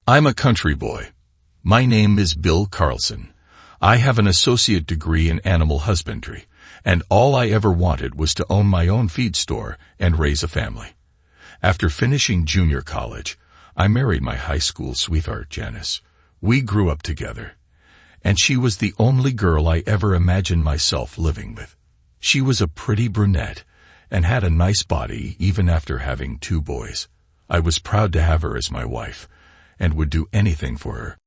I'm a country boy. My name is Bill Carlson. I have an associate degree in animal husbandry, and all I ever wanted was to own my own feed store and raise a family. After finishing junior college, I married my high school sweetheart, Janice. We grew up together, and she was the only girl I ever imagined myself living with. She was a pretty brunette and had a nice body even after having 2 boys. I was proud to have her as my wife and would do anything for her.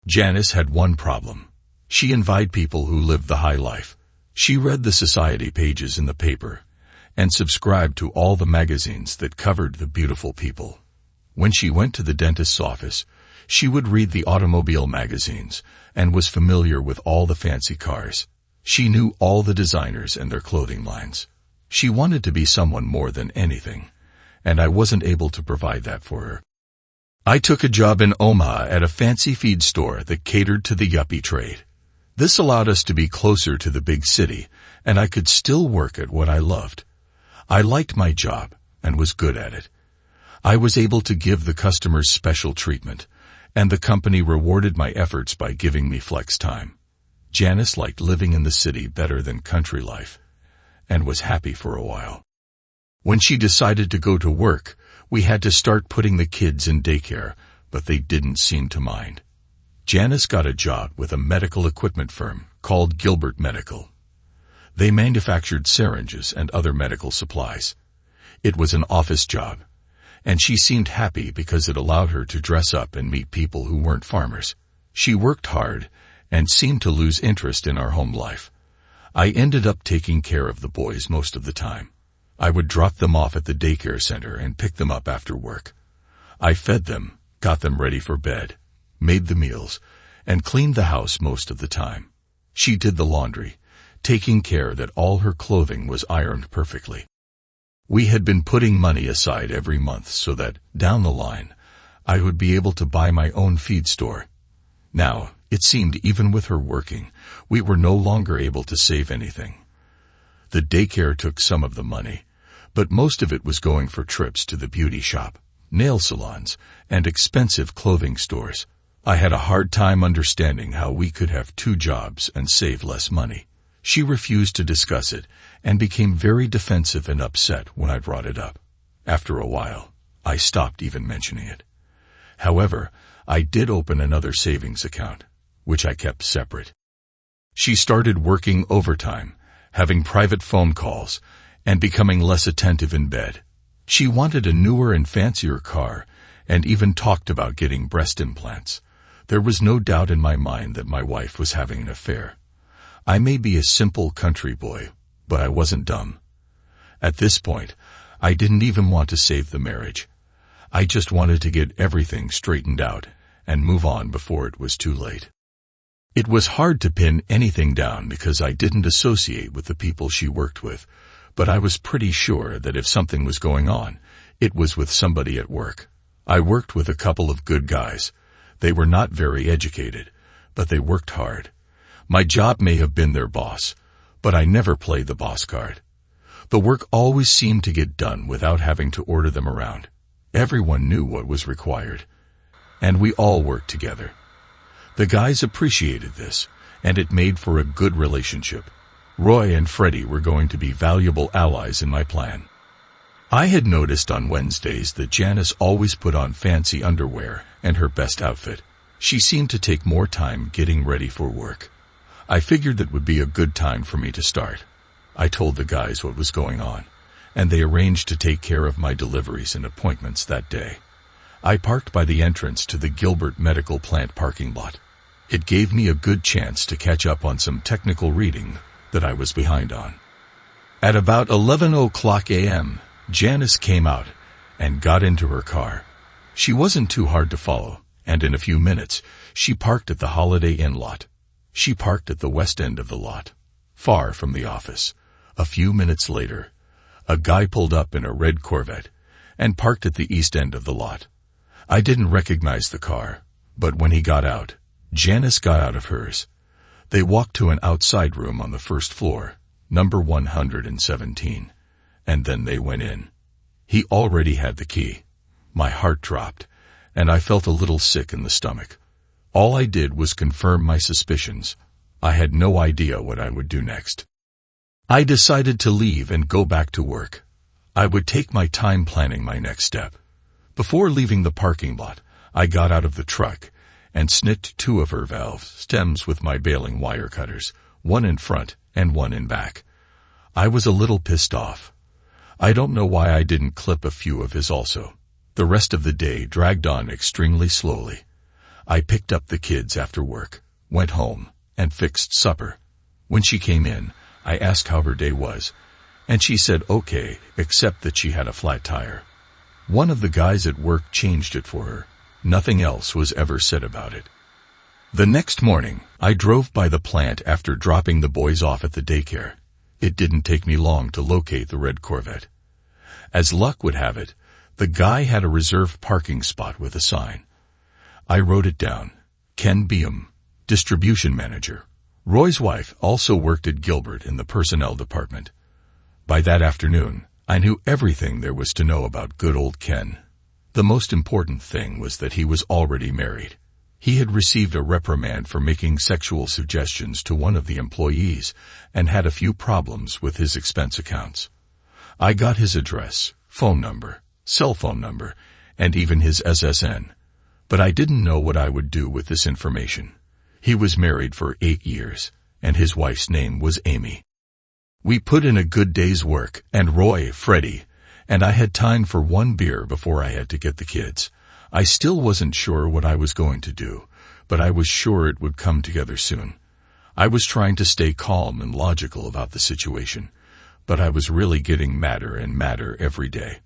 Janice had one problem. She envied people who lived the high life. She read the society pages in the paper and subscribed to all the magazines that covered the beautiful people. When she went to the dentist's office, she would read the automobile magazines and was familiar with all the fancy cars. She knew all the designers and their clothing lines. She wanted to be someone more than anything, and I wasn't able to provide that for her. I took a job in Omaha at a fancy feed store that catered to the yuppie trade. This allowed us to be closer to the big city, and I could still work at what I loved. I liked my job and was good at it. I was able to give the customers special treatment, and the company rewarded my efforts by giving me flex time. Janice liked living in the city better than country life, and was happy for a while. When she decided to go to work, we had to start putting the kids in daycare, but they didn't seem to mind. Janice got a job with a medical equipment firm called Gilbert Medical. They manufactured syringes and other medical supplies. It was an office job, and she seemed happy because it allowed her to dress up and meet people who weren't farmers. She worked hard and seemed to lose interest in our home life. I ended up taking care of the boys most of the time. I would drop them off at the daycare center and pick them up after work. I fed them, got them ready for bed, made the meals, and cleaned the house most of the time. She did the laundry, taking care that all her clothing was ironed perfectly. We had been putting money aside every month so that, down the line, I would be able to buy my own feed store. Now, it seemed even with her working, we were no longer able to save anything. The daycare took some of the money, but most of it was going for trips to the beauty shop, nail salons, and expensive clothing stores. I had a hard time understanding how we could have 2 jobs and save less money. She refused to discuss it and became very defensive and upset when I brought it up. After a while, I stopped even mentioning it. However, I did open another savings account, which I kept separate. She started working overtime, having private phone calls, and becoming less attentive in bed. She wanted a newer and fancier car, and even talked about getting breast implants. There was no doubt in my mind that my wife was having an affair. I may be a simple country boy, but I wasn't dumb. At this point, I didn't even want to save the marriage. I just wanted to get everything straightened out and move on before it was too late. It was hard to pin anything down because I didn't associate with the people she worked with, but I was pretty sure that if something was going on, it was with somebody at work. I worked with a couple of good guys. They were not very educated, but they worked hard. My job may have been their boss, but I never played the boss card. The work always seemed to get done without having to order them around. Everyone knew what was required, and we all worked together. The guys appreciated this, and it made for a good relationship. Roy and Freddie were going to be valuable allies in my plan. I had noticed on Wednesdays that Janice always put on fancy underwear and her best outfit. She seemed to take more time getting ready for work. I figured that would be a good time for me to start. I told the guys what was going on, and they arranged to take care of my deliveries and appointments that day. I parked by the entrance to the Gilbert Medical Plant parking lot. It gave me a good chance to catch up on some technical reading that I was behind on. At about 11:00 a.m., Janice came out and got into her car. She wasn't too hard to follow, and in a few minutes, she parked at the Holiday Inn lot. She parked at the west end of the lot, far from the office. A few minutes later, a guy pulled up in a red Corvette and parked at the east end of the lot. I didn't recognize the car, but when he got out, Janice got out of hers. They walked to an outside room on the first floor, number 117, and then they went in. He already had the key. My heart dropped, and I felt a little sick in the stomach. All I did was confirm my suspicions. I had no idea what I would do next. I decided to leave and go back to work. I would take my time planning my next step. Before leaving the parking lot, I got out of the truck and snipped 2 of her valve stems with my baling wire cutters, one in front and one in back. I was a little pissed off. I don't know why I didn't clip a few of his also. The rest of the day dragged on extremely slowly. I picked up the kids after work, went home, and fixed supper. When she came in, I asked how her day was, and she said okay, except that she had a flat tire. One of the guys at work changed it for her. Nothing else was ever said about it. The next morning, I drove by the plant after dropping the boys off at the daycare. It didn't take me long to locate the red Corvette. As luck would have it, the guy had a reserved parking spot with a sign. I wrote it down. Ken Beam, distribution manager. Roy's wife also worked at Gilbert in the personnel department. By that afternoon, I knew everything there was to know about good old Ken. The most important thing was that he was already married. He had received a reprimand for making sexual suggestions to one of the employees and had a few problems with his expense accounts. I got his address, phone number, cell phone number, and even his SSN. But I didn't know what I would do with this information. He was married for 8 years, and his wife's name was Amy. We put in a good day's work, and Roy, Freddie, and I had time for 1 beer before I had to get the kids. I still wasn't sure what I was going to do, but I was sure it would come together soon. I was trying to stay calm and logical about the situation, but I was really getting madder and madder every day.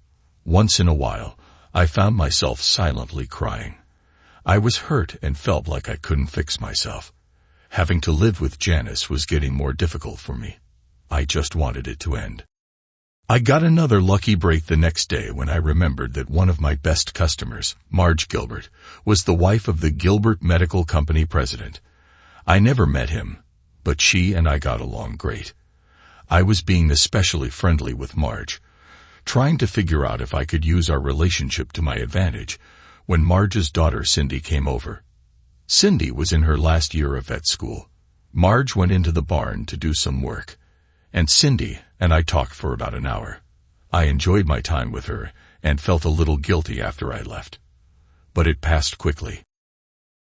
Once in a while, I found myself silently crying. I was hurt and felt like I couldn't fix myself. Having to live with Janice was getting more difficult for me. I just wanted it to end. I got another lucky break the next day when I remembered that one of my best customers, Marge Gilbert, was the wife of the Gilbert Medical Company president. I never met him, but she and I got along great. I was being especially friendly with Marge, trying to figure out if I could use our relationship to my advantage, when Marge's daughter Cindy came over. Cindy was in her last year of vet school. Marge went into the barn to do some work, and Cindy and I talked for about an hour. I enjoyed my time with her and felt a little guilty after I left. But it passed quickly.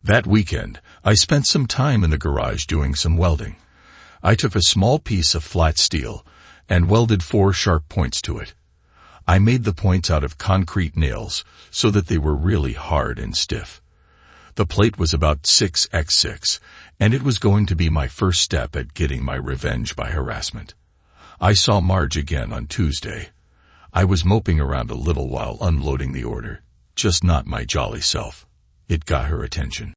That weekend, I spent some time in the garage doing some welding. I took a small piece of flat steel and welded 4 sharp points to it. I made the points out of concrete nails so that they were really hard and stiff. The plate was about 6x6, and it was going to be my first step at getting my revenge by harassment. I saw Marge again on Tuesday. I was moping around a little while unloading the order, just not my jolly self. It got her attention.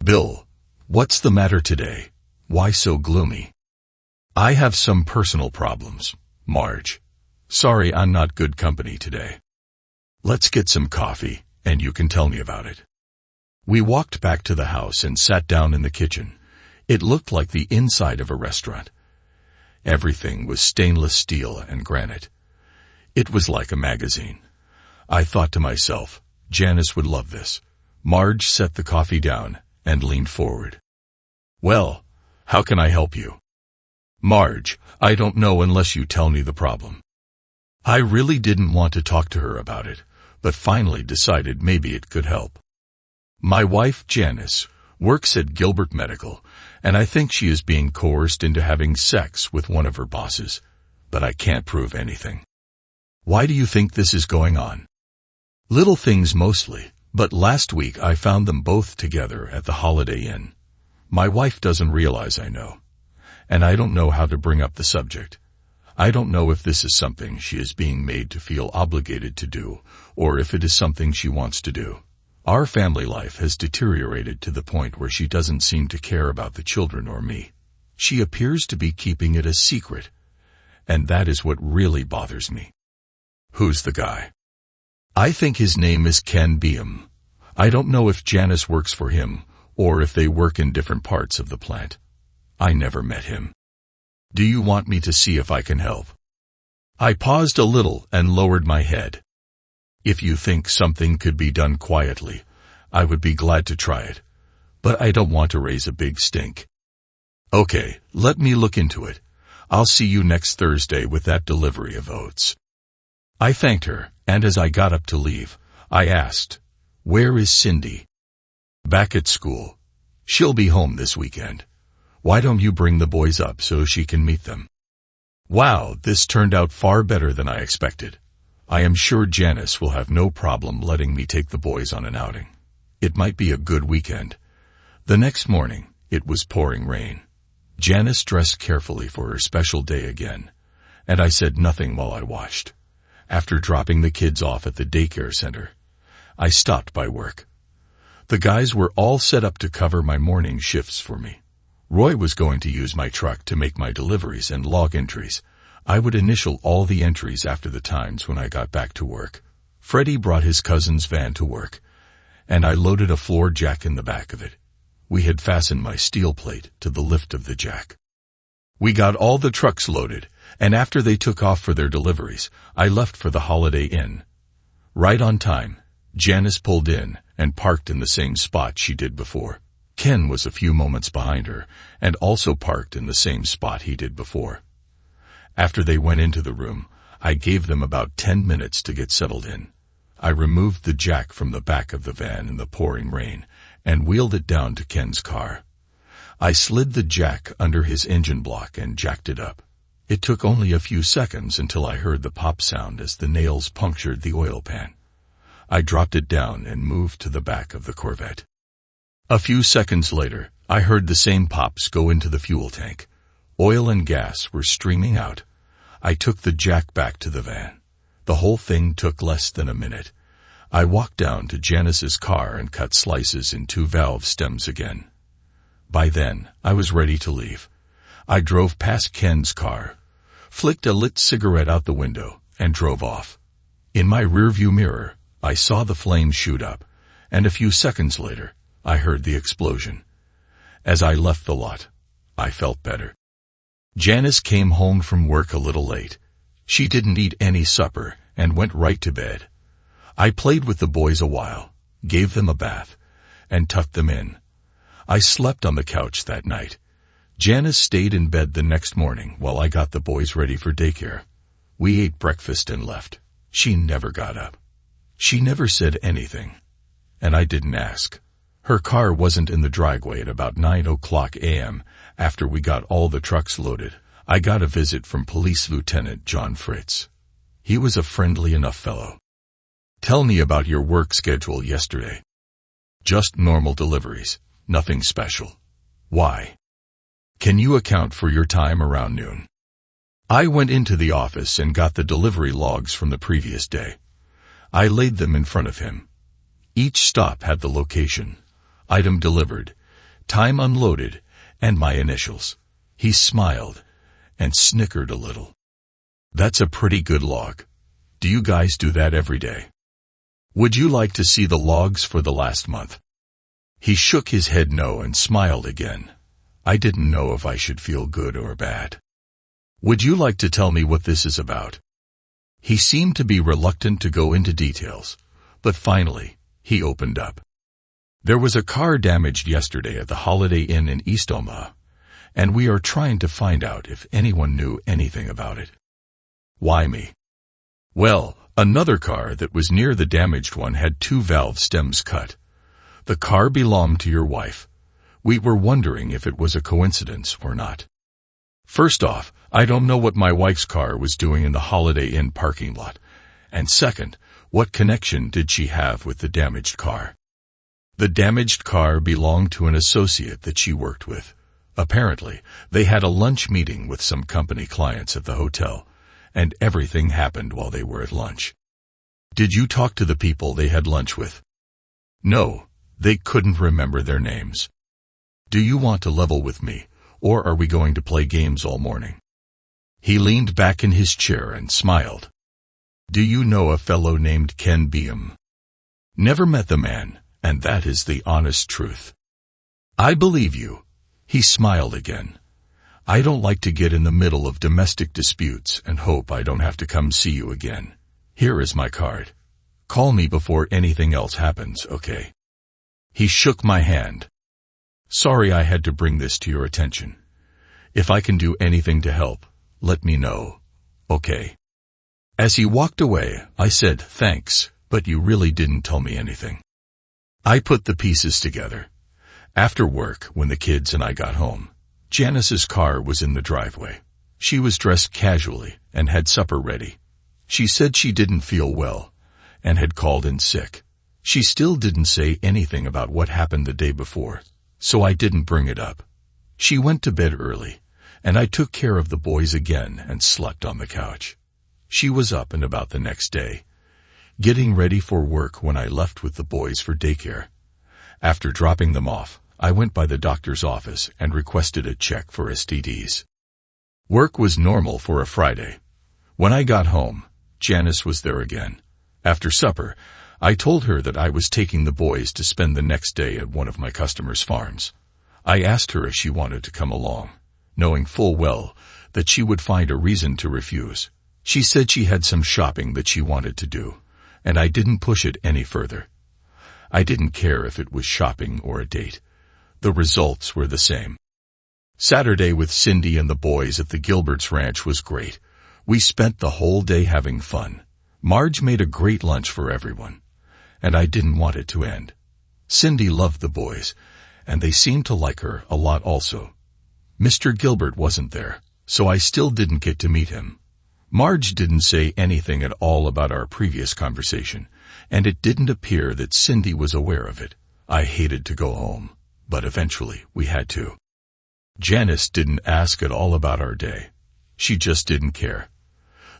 "Bill, what's the matter today? Why so gloomy?" "I have some personal problems, Marge. Sorry I'm not good company today. Let's get some coffee, and you can tell me about it." We walked back to the house and sat down in the kitchen. It looked like the inside of a restaurant. Everything was stainless steel and granite. It was like a magazine. I thought to myself, Janice would love this. Marge set the coffee down and leaned forward. "Well, how can I help you?" "Marge, I don't know unless you tell me the problem." I really didn't want to talk to her about it, but finally decided maybe it could help. My wife, Janice, works at Gilbert Medical, and I think she is being coerced into having sex with one of her bosses, but I can't prove anything. "Why do you think this is going on?" "Little things mostly, but last week I found them both together at the Holiday Inn. My wife doesn't realize I know, and I don't know how to bring up the subject. I don't know if this is something she is being made to feel obligated to do, or if it is something she wants to do. Our family life has deteriorated to the point where she doesn't seem to care about the children or me. She appears to be keeping it a secret, and that is what really bothers me." "Who's the guy?" "I think his name is Ken Beam. I don't know if Janice works for him, or if they work in different parts of the plant. I never met him. Do you want me to see if I can help?" I paused a little and lowered my head. If you think something could be done quietly, I would be glad to try it, but I don't want to raise a big stink. Okay, let me look into it. I'll see you next Thursday with that delivery of oats. I thanked her, and as I got up to leave, I asked, "Where is Cindy?" "Back at school. She'll be home this weekend. Why don't you bring the boys up so she can meet them?" Wow, this turned out far better than I expected. I am sure Janice will have no problem letting me take the boys on an outing. It might be a good weekend. The next morning, it was pouring rain. Janice dressed carefully for her special day again, and I said nothing while I washed. After dropping the kids off at the daycare center, I stopped by work. The guys were all set up to cover my morning shifts for me. Roy was going to use my truck to make my deliveries and log entries. I would initial all the entries after the times when I got back to work. Freddie brought his cousin's van to work, and I loaded a floor jack in the back of it. We had fastened my steel plate to the lift of the jack. We got all the trucks loaded, and after they took off for their deliveries, I left for the Holiday Inn. Right on time, Janice pulled in and parked in the same spot she did before. Ken was a few moments behind her and also parked in the same spot he did before. After they went into the room, I gave them about 10 minutes to get settled in. I removed the jack from the back of the van in the pouring rain and wheeled it down to Ken's car. I slid the jack under his engine block and jacked it up. It took only a few seconds until I heard the pop sound as the nails punctured the oil pan. I dropped it down and moved to the back of the Corvette. A few seconds later, I heard the same pops go into the fuel tank. Oil and gas were streaming out. I took the jack back to the van. The whole thing took less than a minute. I walked down to Janice's car and cut slices in 2 valve stems again. By then, I was ready to leave. I drove past Ken's car, flicked a lit cigarette out the window, and drove off. In my rearview mirror, I saw the flames shoot up, and a few seconds later, I heard the explosion. As I left the lot, I felt better. Janice came home from work a little late. She didn't eat any supper and went right to bed. I played with the boys a while, gave them a bath, and tucked them in. I slept on the couch that night. Janice stayed in bed the next morning while I got the boys ready for daycare. We ate breakfast and left. She never got up. She never said anything, and I didn't ask. Her car wasn't in the driveway at about 9:00 a.m. After we got all the trucks loaded. I got a visit from Police Lieutenant John Fritz. He was a friendly enough fellow. "Tell me about your work schedule yesterday." "Just normal deliveries, nothing special." "Why?" "Can you account for your time around noon?" I went into the office and got the delivery logs from the previous day. I laid them in front of him. Each stop had the location, item delivered, time unloaded, and my initials. He smiled and snickered a little. "That's a pretty good log. Do you guys do that every day? Would you like to see the logs for the last month?" He shook his head no and smiled again. I didn't know if I should feel good or bad. "Would you like to tell me what this is about?" He seemed to be reluctant to go into details, but finally, he opened up. "There was a car damaged yesterday at the Holiday Inn in East Omaha, and we are trying to find out if anyone knew anything about it." "Why me?" "Well, another car that was near the damaged one had 2 valve stems cut. The car belonged to your wife. We were wondering if it was a coincidence or not. First off, I don't know what my wife's car was doing in the Holiday Inn parking lot. And second, what connection did she have with the damaged car?" The damaged car belonged to an associate that she worked with. Apparently, they had a lunch meeting with some company clients at the hotel, and everything happened while they were at lunch. "Did you talk to the people they had lunch with?" "No, they couldn't remember their names." "Do you want to level with me, or are we going to play games all morning?" He leaned back in his chair and smiled. "Do you know a fellow named Ken Beam?" "Never met the man, and that is the honest truth." "I believe you." He smiled again. "I don't like to get in the middle of domestic disputes and hope I don't have to come see you again. Here is my card. Call me before anything else happens, okay? He shook my hand. Sorry I had to bring this to your attention. If I can do anything to help, let me know, okay? As he walked away, I said, thanks, but you really didn't tell me anything. I put the pieces together. After work, when the kids and I got home, Janice's car was in the driveway. She was dressed casually and had supper ready. She said she didn't feel well and had called in sick. She still didn't say anything about what happened the day before, so I didn't bring it up. She went to bed early, and I took care of the boys again and slept on the couch. She was up and about the next day, getting ready for work when I left with the boys for daycare. After dropping them off, I went by the doctor's office and requested a check for STDs. Work was normal for a Friday. When I got home, Janice was there again. After supper, I told her that I was taking the boys to spend the next day at one of my customers' farms. I asked her if she wanted to come along, knowing full well that she would find a reason to refuse. She said she had some shopping that she wanted to do, and I didn't push it any further. I didn't care if it was shopping or a date. The results were the same. Saturday with Cindy and the boys at the Gilbert's ranch was great. We spent the whole day having fun. Marge made a great lunch for everyone, and I didn't want it to end. Cindy loved the boys, and they seemed to like her a lot also. Mr. Gilbert wasn't there, so I still didn't get to meet him. Marge didn't say anything at all about our previous conversation, and it didn't appear that Cindy was aware of it. I hated to go home, but eventually we had to. Janice didn't ask at all about our day. She just didn't care.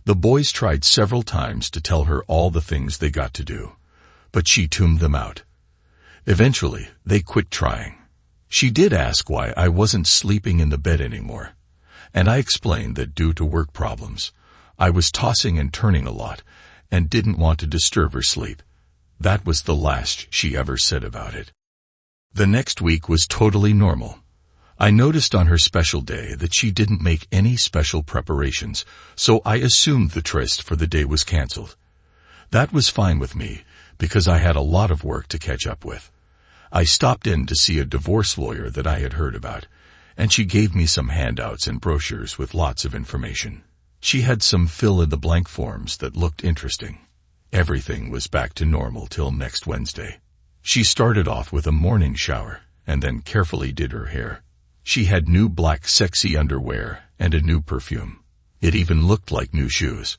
The boys tried several times to tell her all the things they got to do, but she tuned them out. Eventually, they quit trying. She did ask why I wasn't sleeping in the bed anymore, and I explained that due to work problems, I was tossing and turning a lot and didn't want to disturb her sleep. That was the last she ever said about it. The next week was totally normal. I noticed on her special day that she didn't make any special preparations, so I assumed the tryst for the day was canceled. That was fine with me, because I had a lot of work to catch up with. I stopped in to see a divorce lawyer that I had heard about, and she gave me some handouts and brochures with lots of information. She had some fill-in-the-blank forms that looked interesting. Everything was back to normal till next Wednesday. She started off with a morning shower, and then carefully did her hair. She had new black sexy underwear and a new perfume. It even looked like new shoes.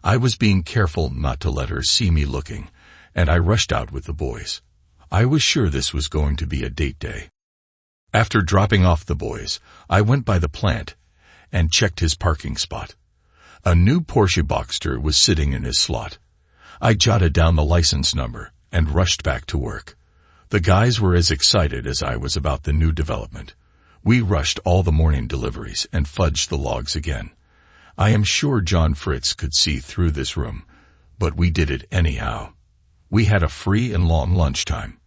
I was being careful not to let her see me looking, and I rushed out with the boys. I was sure this was going to be a date day. After dropping off the boys, I went by the plant and checked his parking spot. A new Porsche Boxster was sitting in his slot. I jotted down the license number and rushed back to work. The guys were as excited as I was about the new development. We rushed all the morning deliveries and fudged the logs again. I am sure John Fritz could see through this room, but we did it anyhow. We had a free and long lunchtime.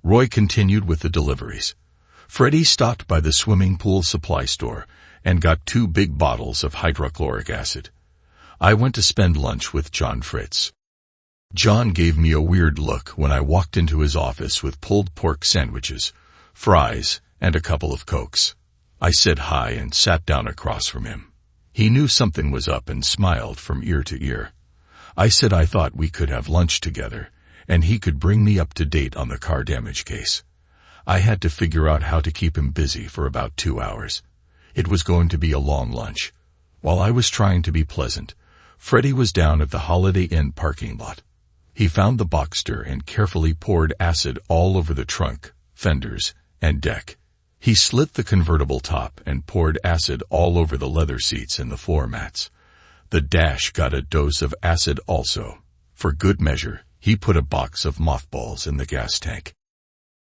Roy continued with the deliveries. Freddie stopped by the swimming pool supply store and got 2 big bottles of hydrochloric acid. I went to spend lunch with John Fritz. John gave me a weird look when I walked into his office with pulled pork sandwiches, fries, and a couple of Cokes. I said hi and sat down across from him. He knew something was up and smiled from ear to ear. I said I thought we could have lunch together, and he could bring me up to date on the car damage case. I had to figure out how to keep him busy for about 2 hours. It was going to be a long lunch. While I was trying to be pleasant, Freddie was down at the Holiday Inn parking lot. He found the Boxster and carefully poured acid all over the trunk, fenders, and deck. He slit the convertible top and poured acid all over the leather seats and the floor mats. The dash got a dose of acid also. For good measure, he put a box of mothballs in the gas tank.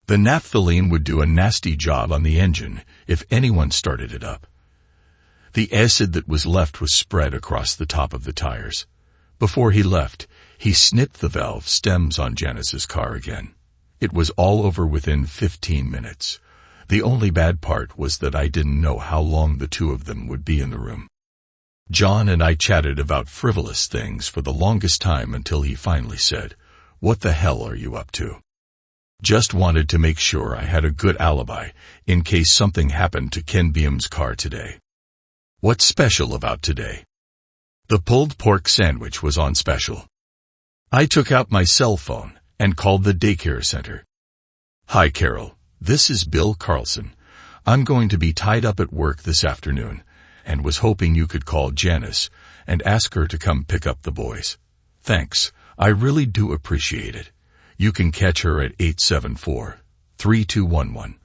The naphthalene would do a nasty job on the engine if anyone started it up. The acid that was left was spread across the top of the tires. Before he left, he snipped the valve stems on Janice's car again. It was all over within 15 minutes. The only bad part was that I didn't know how long the 2 of them would be in the room. John and I chatted about frivolous things for the longest time until he finally said, What the hell are you up to? Just wanted to make sure I had a good alibi in case something happened to Ken Beam's car today. What's special about today? The pulled pork sandwich was on special. I took out my cell phone and called the daycare center. Hi Carol, this is Bill Carlson. I'm going to be tied up at work this afternoon and was hoping you could call Janice and ask her to come pick up the boys. Thanks, I really do appreciate it. You can catch her at 874-3211,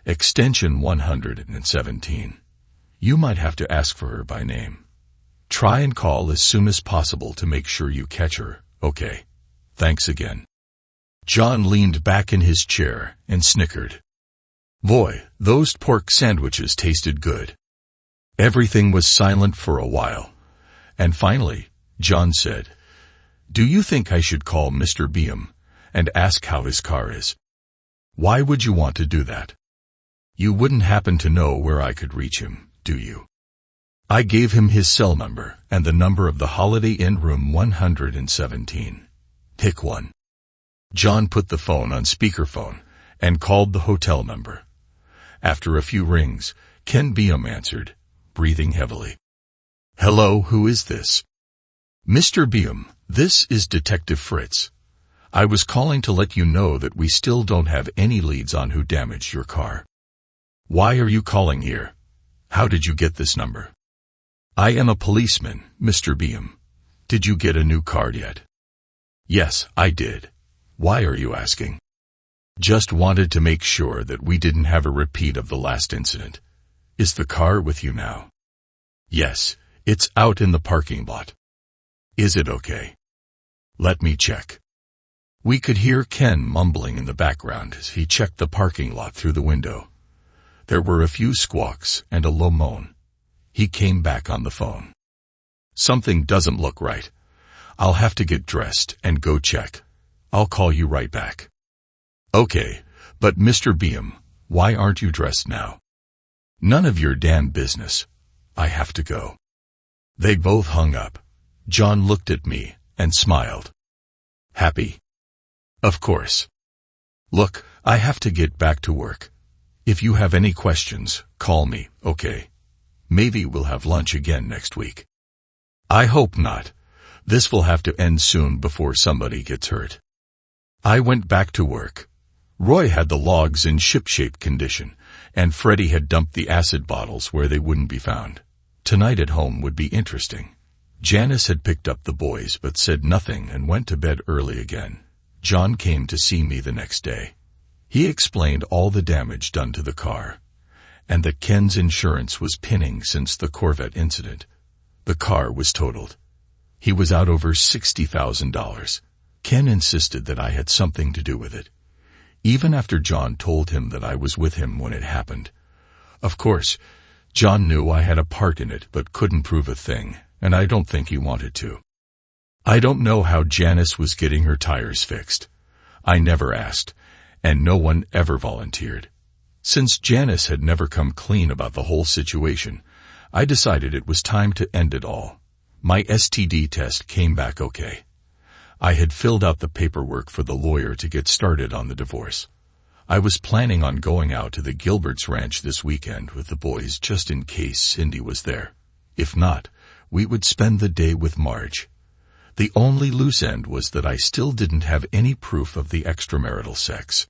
extension 117. You might have to ask for her by name. Try and call as soon as possible to make sure you catch her, okay? Thanks again. John leaned back in his chair and snickered. Boy, those pork sandwiches tasted good. Everything was silent for a while. And finally, John said, Do you think I should call Mr. Beam and ask how his car is? Why would you want to do that? You wouldn't happen to know where I could reach him, do you? I gave him his cell number and the number of the Holiday Inn room 117. Pick one. John put the phone on speakerphone and called the hotel number. After a few rings, Ken Beam answered, breathing heavily. Hello, who is this? Mr. Beam, this is Detective Fritz. I was calling to let you know that we still don't have any leads on who damaged your car. Why are you calling here? How did you get this number? I am a policeman, Mr. Beam. Did you get a new card yet? Yes, I did. Why are you asking? Just wanted to make sure that we didn't have a repeat of the last incident. Is the car with you now? Yes, it's out in the parking lot. Is it okay? Let me check. We could hear Ken mumbling in the background as he checked the parking lot through the window. There were a few squawks and a low moan. He came back on the phone. Something doesn't look right. I'll have to get dressed and go check. I'll call you right back. Okay, but Mr. Beam, why aren't you dressed now? None of your damn business. I have to go. They both hung up. John looked at me and smiled. Happy? Of course. Look, I have to get back to work. If you have any questions, call me, okay? Maybe we'll have lunch again next week. I hope not. This will have to end soon before somebody gets hurt. I went back to work. Roy had the logs in shipshape condition, and Freddie had dumped the acid bottles where they wouldn't be found. Tonight at home would be interesting. Janice had picked up the boys but said nothing and went to bed early again. John came to see me the next day. He explained all the damage done to the car, and that Ken's insurance was pinning since the Corvette incident. The car was totaled. He was out over $60,000. Ken insisted that I had something to do with it, even after John told him that I was with him when it happened. Of course, John knew I had a part in it but couldn't prove a thing, and I don't think he wanted to. I don't know how Janice was getting her tires fixed. I never asked, and no one ever volunteered. Since Janice had never come clean about the whole situation, I decided it was time to end it all. My STD test came back okay. I had filled out the paperwork for the lawyer to get started on the divorce. I was planning on going out to the Gilberts' ranch this weekend with the boys just in case Cindy was there. If not, we would spend the day with Marge. The only loose end was that I still didn't have any proof of the extramarital sex.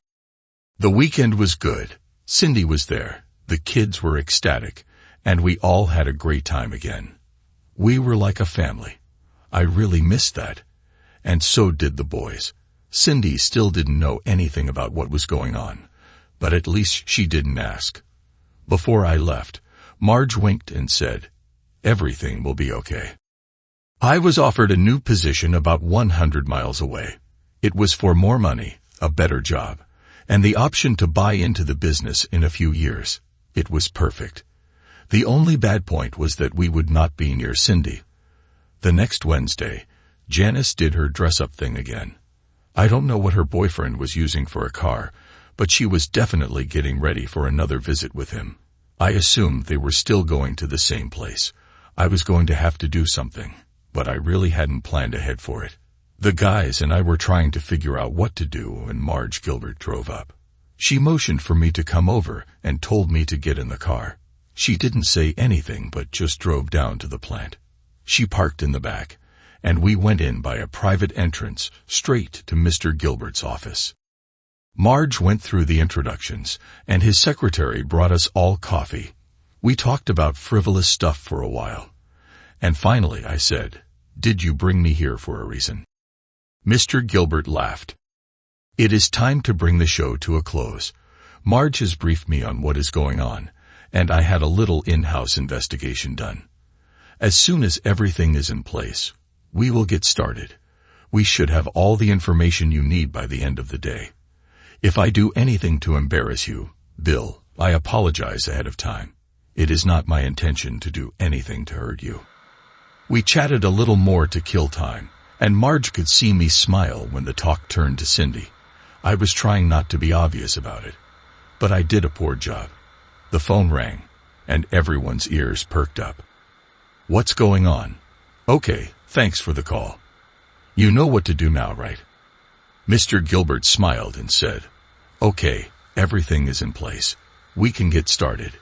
The weekend was good. Cindy was there, the kids were ecstatic, and we all had a great time again. We were like a family. I really missed that. And so did the boys. Cindy still didn't know anything about what was going on, but at least she didn't ask. Before I left, Marge winked and said, "Everything will be okay." I was offered a new position about 100 miles away. It was for more money, a better job, and the option to buy into the business in a few years. It was perfect. The only bad point was that we would not be near Cindy. The next Wednesday, Janice did her dress-up thing again. I don't know what her boyfriend was using for a car, but she was definitely getting ready for another visit with him. I assumed they were still going to the same place. I was going to have to do something, but I really hadn't planned ahead for it. The guys and I were trying to figure out what to do when Marge Gilbert drove up. She motioned for me to come over and told me to get in the car. She didn't say anything but just drove down to the plant. She parked in the back, and we went in by a private entrance straight to Mr. Gilbert's office. Marge went through the introductions, and his secretary brought us all coffee. We talked about frivolous stuff for a while. And finally I said, "Did you bring me here for a reason?" Mr. Gilbert laughed. "It is time to bring the show to a close. Marge has briefed me on what is going on, and I had a little in-house investigation done. As soon as everything is in place, we will get started. We should have all the information you need by the end of the day. If I do anything to embarrass you, Bill, I apologize ahead of time. It is not my intention to do anything to hurt you." We chatted a little more to kill time, and Marge could see me smile when the talk turned to Cindy. I was trying not to be obvious about it, but I did a poor job. The phone rang, and everyone's ears perked up. "What's going on?" "Okay, thanks for the call. You know what to do now, right?" Mr. Gilbert smiled and said, "Okay, everything is in place. We can get started.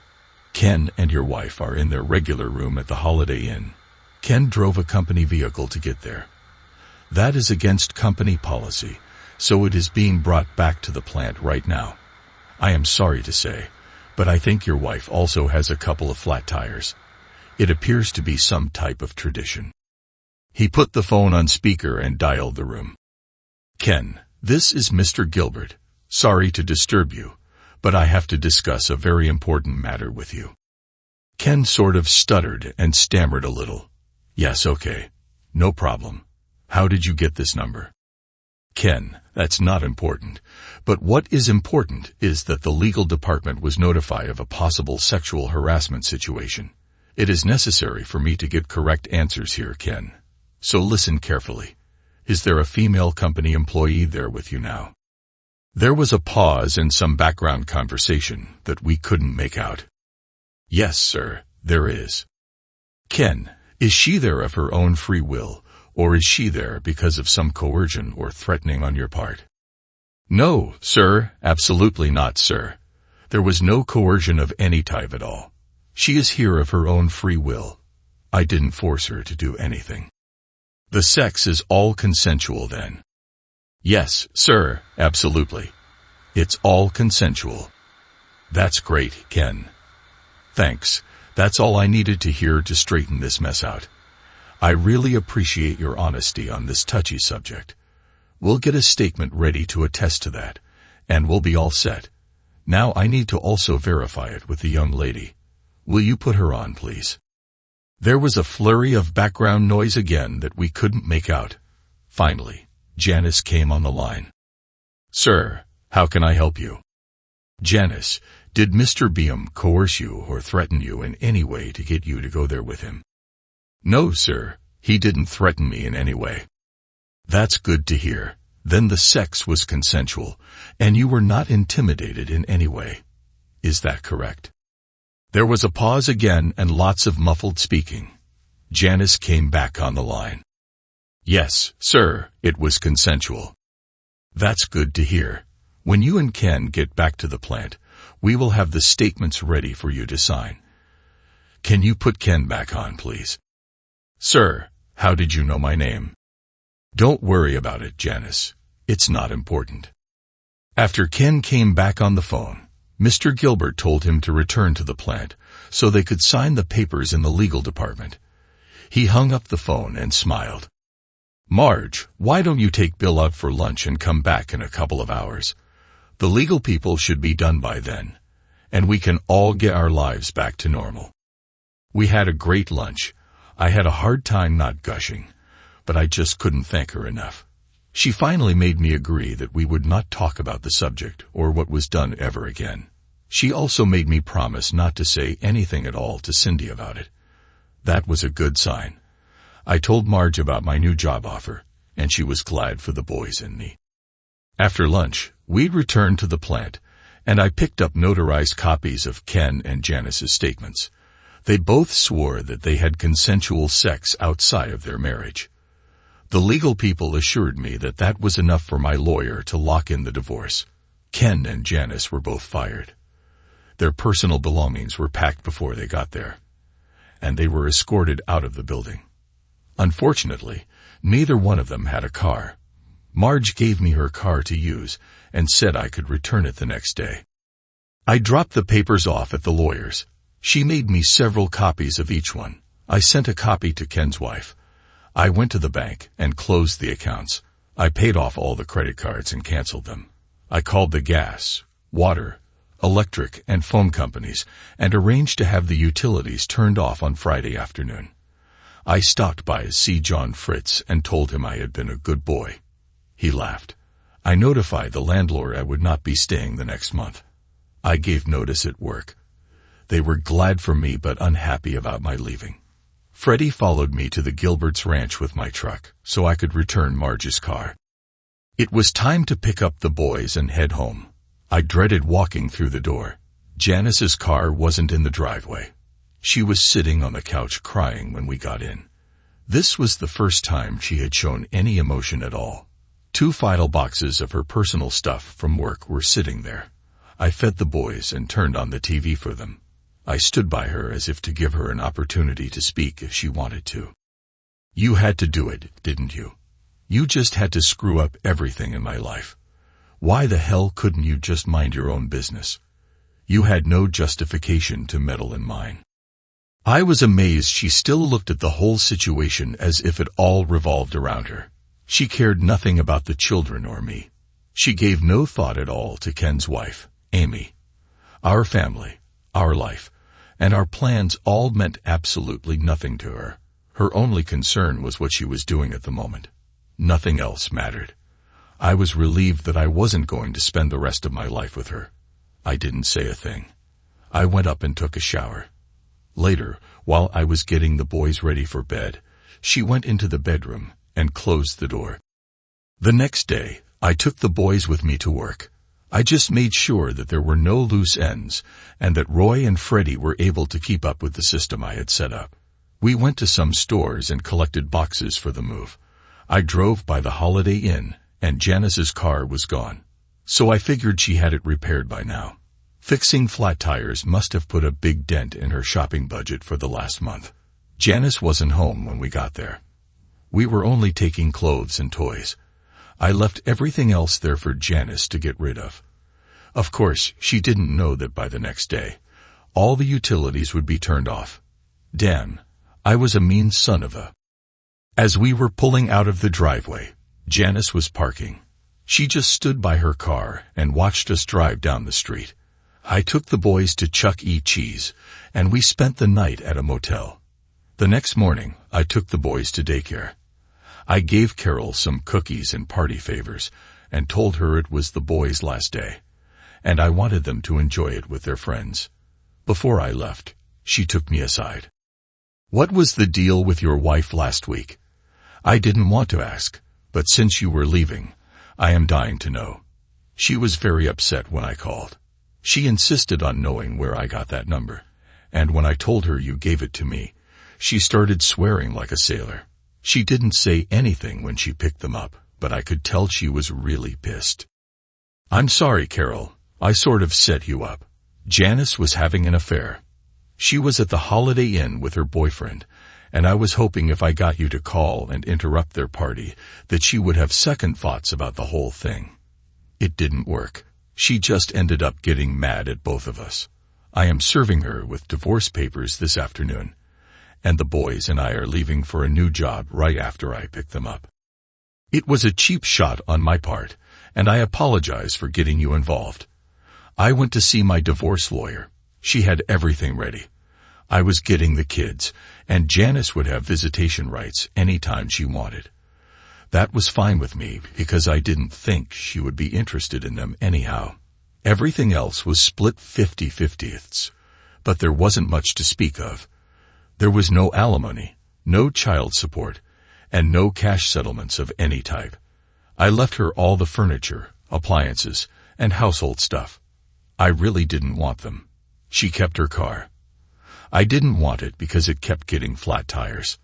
Ken and your wife are in their regular room at the Holiday Inn. Ken drove a company vehicle to get there. That is against company policy, so it is being brought back to the plant right now. I am sorry to say, but I think your wife also has a couple of flat tires. It appears to be some type of tradition." He put the phone on speaker and dialed the room. "Ken, this is Mr. Gilbert. Sorry to disturb you, but I have to discuss a very important matter with you." Ken sort of stuttered and stammered a little. "Yes, okay. No problem. How did you get this number?" "Ken, that's not important. But what is important is that the legal department was notified of a possible sexual harassment situation. It is necessary for me to get correct answers here, Ken. So listen carefully. Is there a female company employee there with you now?" There was a pause and some background conversation that we couldn't make out. "Yes, sir, there is." "Ken, is she there of her own free will, or is she there because of some coercion or threatening on your part?" "No, sir, absolutely not, sir. There was no coercion of any type at all. She is here of her own free will. I didn't force her to do anything." "The sex is all consensual then?" "Yes, sir, absolutely. It's all consensual." "That's great, Ken. Thanks. That's all I needed to hear to straighten this mess out. I really appreciate your honesty on this touchy subject. We'll get a statement ready to attest to that, and we'll be all set. Now I need to also verify it with the young lady. Will you put her on, please?" There was a flurry of background noise again that we couldn't make out. Finally, Janice came on the line. "Sir, how can I help you?" "Janice, did Mr. Beam coerce you or threaten you in any way to get you to go there with him?" "No, sir, he didn't threaten me in any way." "That's good to hear. Then the sex was consensual, and you were not intimidated in any way. Is that correct?" There was a pause again and lots of muffled speaking. Janice came back on the line. "Yes, sir, it was consensual." "That's good to hear. When you and Ken get back to the plant, we will have the statements ready for you to sign. Can you put Ken back on, please?" "Sir, how did you know my name?" "Don't worry about it, Janice. It's not important." After Ken came back on the phone, Mr. Gilbert told him to return to the plant so they could sign the papers in the legal department. He hung up the phone and smiled. "Marge, why don't you take Bill out for lunch and come back in a couple of hours? The legal people should be done by then, and we can all get our lives back to normal." We had a great lunch. I had a hard time not gushing, but I just couldn't thank her enough. She finally made me agree that we would not talk about the subject or what was done ever again. She also made me promise not to say anything at all to Cindy about it. That was a good sign. I told Marge about my new job offer, and she was glad for the boys and me. After lunch, we returned to the plant, and I picked up notarized copies of Ken and Janice's statements. They both swore that they had consensual sex outside of their marriage. The legal people assured me that that was enough for my lawyer to lock in the divorce. Ken and Janice were both fired. Their personal belongings were packed before they got there, and they were escorted out of the building. Unfortunately, neither one of them had a car. Marge gave me her car to use and said I could return it the next day. I dropped the papers off at the lawyer's. She made me several copies of each one. I sent a copy to Ken's wife. I went to the bank and closed the accounts. I paid off all the credit cards and canceled them. I called the gas, water, electric, and phone companies and arranged to have the utilities turned off on Friday afternoon. I stopped by to see John Fritz and told him I had been a good boy. He laughed. I notified the landlord I would not be staying the next month. I gave notice at work. They were glad for me but unhappy about my leaving. Freddie followed me to the Gilberts' ranch with my truck so I could return Marge's car. It was time to pick up the boys and head home. I dreaded walking through the door. Janice's car wasn't in the driveway. She was sitting on the couch crying when we got in. This was the first time she had shown any emotion at all. 2 file boxes of her personal stuff from work were sitting there. I fed the boys and turned on the TV for them. I stood by her as if to give her an opportunity to speak if she wanted to. You had to do it, didn't you? You just had to screw up everything in my life. Why the hell couldn't you just mind your own business? You had no justification to meddle in mine. I was amazed she still looked at the whole situation as if it all revolved around her. She cared nothing about the children or me. She gave no thought at all to Ken's wife, Amy. Our family, our life, and our plans all meant absolutely nothing to her. Her only concern was what she was doing at the moment. Nothing else mattered. I was relieved that I wasn't going to spend the rest of my life with her. I didn't say a thing. I went up and took a shower. Later, while I was getting the boys ready for bed, she went into the bedroom and closed the door. The next day, I took the boys with me to work. I just made sure that there were no loose ends and that Roy and Freddie were able to keep up with the system I had set up. We went to some stores and collected boxes for the move. I drove by the Holiday Inn, and Janice's car was gone. So I figured she had it repaired by now. Fixing flat tires must have put a big dent in her shopping budget for the last month. Janice wasn't home when we got there. We were only taking clothes and toys. I left everything else there for Janice to get rid of. Of course, she didn't know that by the next day, all the utilities would be turned off. Damn, I was a mean son of a... As we were pulling out of the driveway, Janice was parking. She just stood by her car and watched us drive down the street. I took the boys to Chuck E. Cheese, and we spent the night at a motel. The next morning, I took the boys to daycare. I gave Carol some cookies and party favors and told her it was the boys' last day, and I wanted them to enjoy it with their friends. Before I left, she took me aside. "What was the deal with your wife last week?" I didn't want to ask, but since you were leaving, I am dying to know. She was very upset when I called. She insisted on knowing where I got that number, and when I told her you gave it to me, she started swearing like a sailor. She didn't say anything when she picked them up, but I could tell she was really pissed. "I'm sorry, Carol. I sort of set you up." Janice was having an affair. She was at the Holiday Inn with her boyfriend, and I was hoping if I got you to call and interrupt their party that she would have second thoughts about the whole thing. It didn't work. She just ended up getting mad at both of us. I am serving her with divorce papers this afternoon, and the boys and I are leaving for a new job right after I pick them up. It was a cheap shot on my part, and I apologize for getting you involved. I went to see my divorce lawyer. She had everything ready. I was getting the kids, and Janice would have visitation rights anytime she wanted. That was fine with me because I didn't think she would be interested in them anyhow. Everything else was split 50-50ths, but there wasn't much to speak of. There was no alimony, no child support, and no cash settlements of any type. I left her all the furniture, appliances, and household stuff. I really didn't want them. She kept her car. I didn't want it because it kept getting flat tires.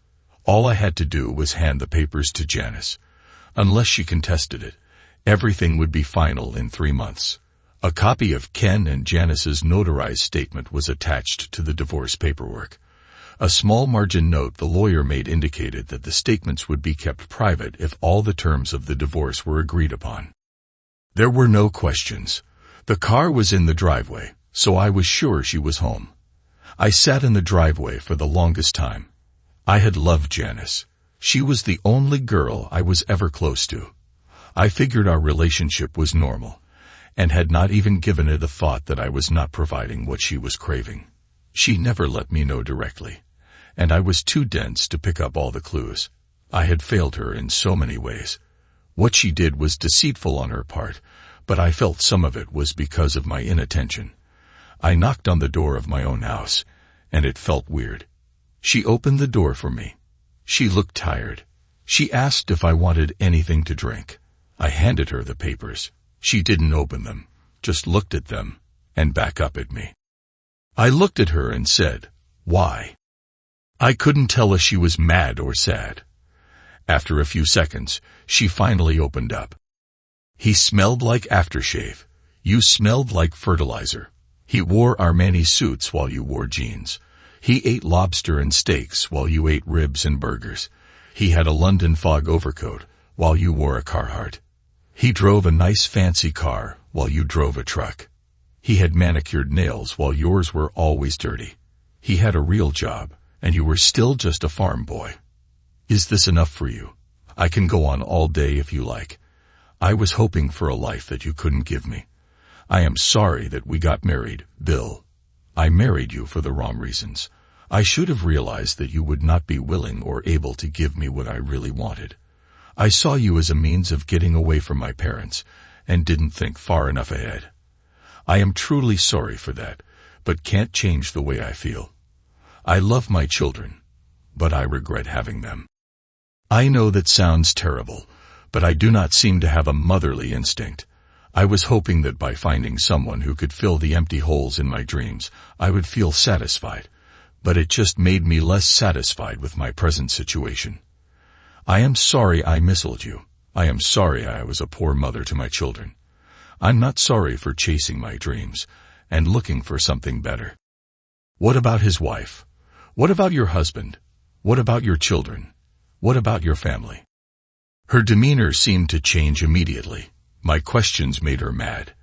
All I had to do was hand the papers to Janice. Unless she contested it, everything would be final in 3 months. A copy of Ken and Janice's notarized statement was attached to the divorce paperwork. A small margin note the lawyer made indicated that the statements would be kept private if all the terms of the divorce were agreed upon. There were no questions. The car was in the driveway, so I was sure she was home. I sat in the driveway for the longest time. I had loved Janice. She was the only girl I was ever close to. I figured our relationship was normal, and had not even given it a thought that I was not providing what she was craving. She never let me know directly, and I was too dense to pick up all the clues. I had failed her in so many ways. What she did was deceitful on her part, but I felt some of it was because of my inattention. I knocked on the door of my own house, and it felt weird. She opened the door for me. She looked tired. She asked if I wanted anything to drink. I handed her the papers. She didn't open them, just looked at them, and back up at me. I looked at her and said, "Why?" I couldn't tell if she was mad or sad. After a few seconds, she finally opened up. "He smelled like aftershave. You smelled like fertilizer. He wore Armani suits while you wore jeans. He ate lobster and steaks while you ate ribs and burgers. He had a London Fog overcoat while you wore a Carhartt. He drove a nice fancy car while you drove a truck. He had manicured nails while yours were always dirty. He had a real job, and you were still just a farm boy. Is this enough for you? I can go on all day if you like. I was hoping for a life that you couldn't give me. I am sorry that we got married, Bill. I married you for the wrong reasons. I should have realized that you would not be willing or able to give me what I really wanted. I saw you as a means of getting away from my parents and didn't think far enough ahead. I am truly sorry for that, but can't change the way I feel. I love my children, but I regret having them. I know that sounds terrible, but I do not seem to have a motherly instinct. I was hoping that by finding someone who could fill the empty holes in my dreams, I would feel satisfied, but it just made me less satisfied with my present situation. I am sorry I misled you. I am sorry I was a poor mother to my children. I'm not sorry for chasing my dreams and looking for something better. What about his wife? What about your husband? What about your children? What about your family? Her demeanor seemed to change immediately. My questions made her mad,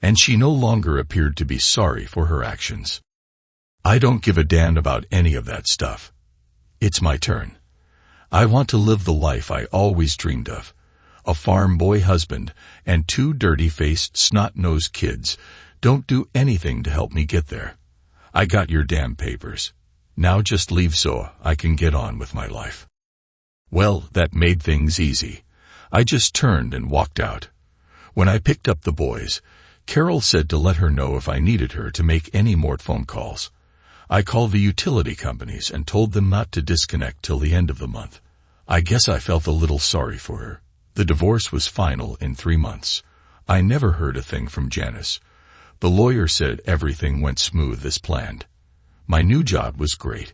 and she no longer appeared to be sorry for her actions. I don't give a damn about any of that stuff. It's my turn. I want to live the life I always dreamed of. A farm boy husband and 2 dirty-faced, snot-nosed kids don't do anything to help me get there. I got your damn papers. Now just leave so I can get on with my life. Well, that made things easy. I just turned and walked out. When I picked up the boys, Carol said to let her know if I needed her to make any more phone calls. I called the utility companies and told them not to disconnect till the end of the month. I guess I felt a little sorry for her. The divorce was final in 3 months. I never heard a thing from Janice. The lawyer said everything went smooth as planned. My new job was great.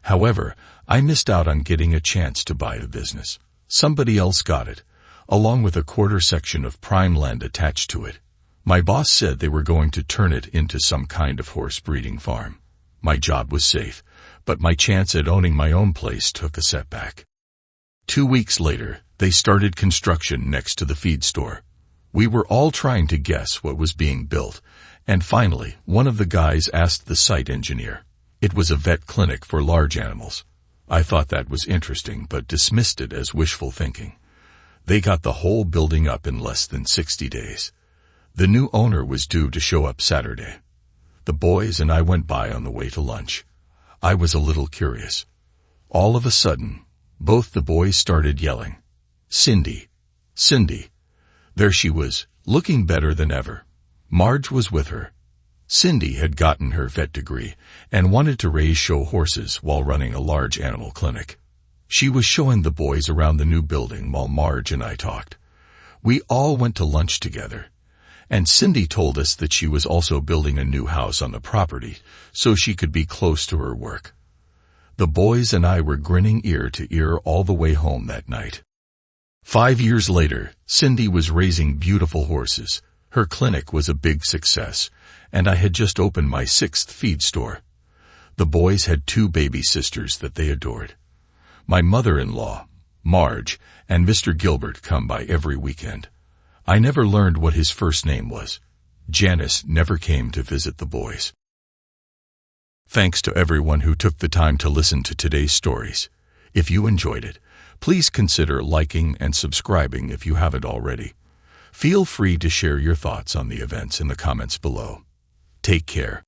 However, I missed out on getting a chance to buy the business. Somebody else got it, along with a quarter section of prime land attached to it. My boss said they were going to turn it into some kind of horse breeding farm. My job was safe, but my chance at owning my own place took a setback. 2 weeks later, they started construction next to the feed store. We were all trying to guess what was being built, and finally, one of the guys asked the site engineer. It was a vet clinic for large animals. I thought that was interesting, but dismissed it as wishful thinking. They got the whole building up in less than 60 days. The new owner was due to show up Saturday. The boys and I went by on the way to lunch. I was a little curious. All of a sudden, both the boys started yelling, "Cindy! Cindy!" There she was, looking better than ever. Marge was with her. Cindy had gotten her vet degree and wanted to raise show horses while running a large animal clinic. She was showing the boys around the new building while Marge and I talked. We all went to lunch together, and Cindy told us that she was also building a new house on the property so she could be close to her work. The boys and I were grinning ear to ear all the way home that night. 5 years later, Cindy was raising beautiful horses. Her clinic was a big success, and I had just opened my 6th feed store. The boys had 2 baby sisters that they adored. My mother-in-law, Marge, and Mr. Gilbert come by every weekend. I never learned what his first name was. Janice never came to visit the boys. Thanks to everyone who took the time to listen to today's stories. If you enjoyed it, please consider liking and subscribing if you haven't already. Feel free to share your thoughts on the events in the comments below. Take care.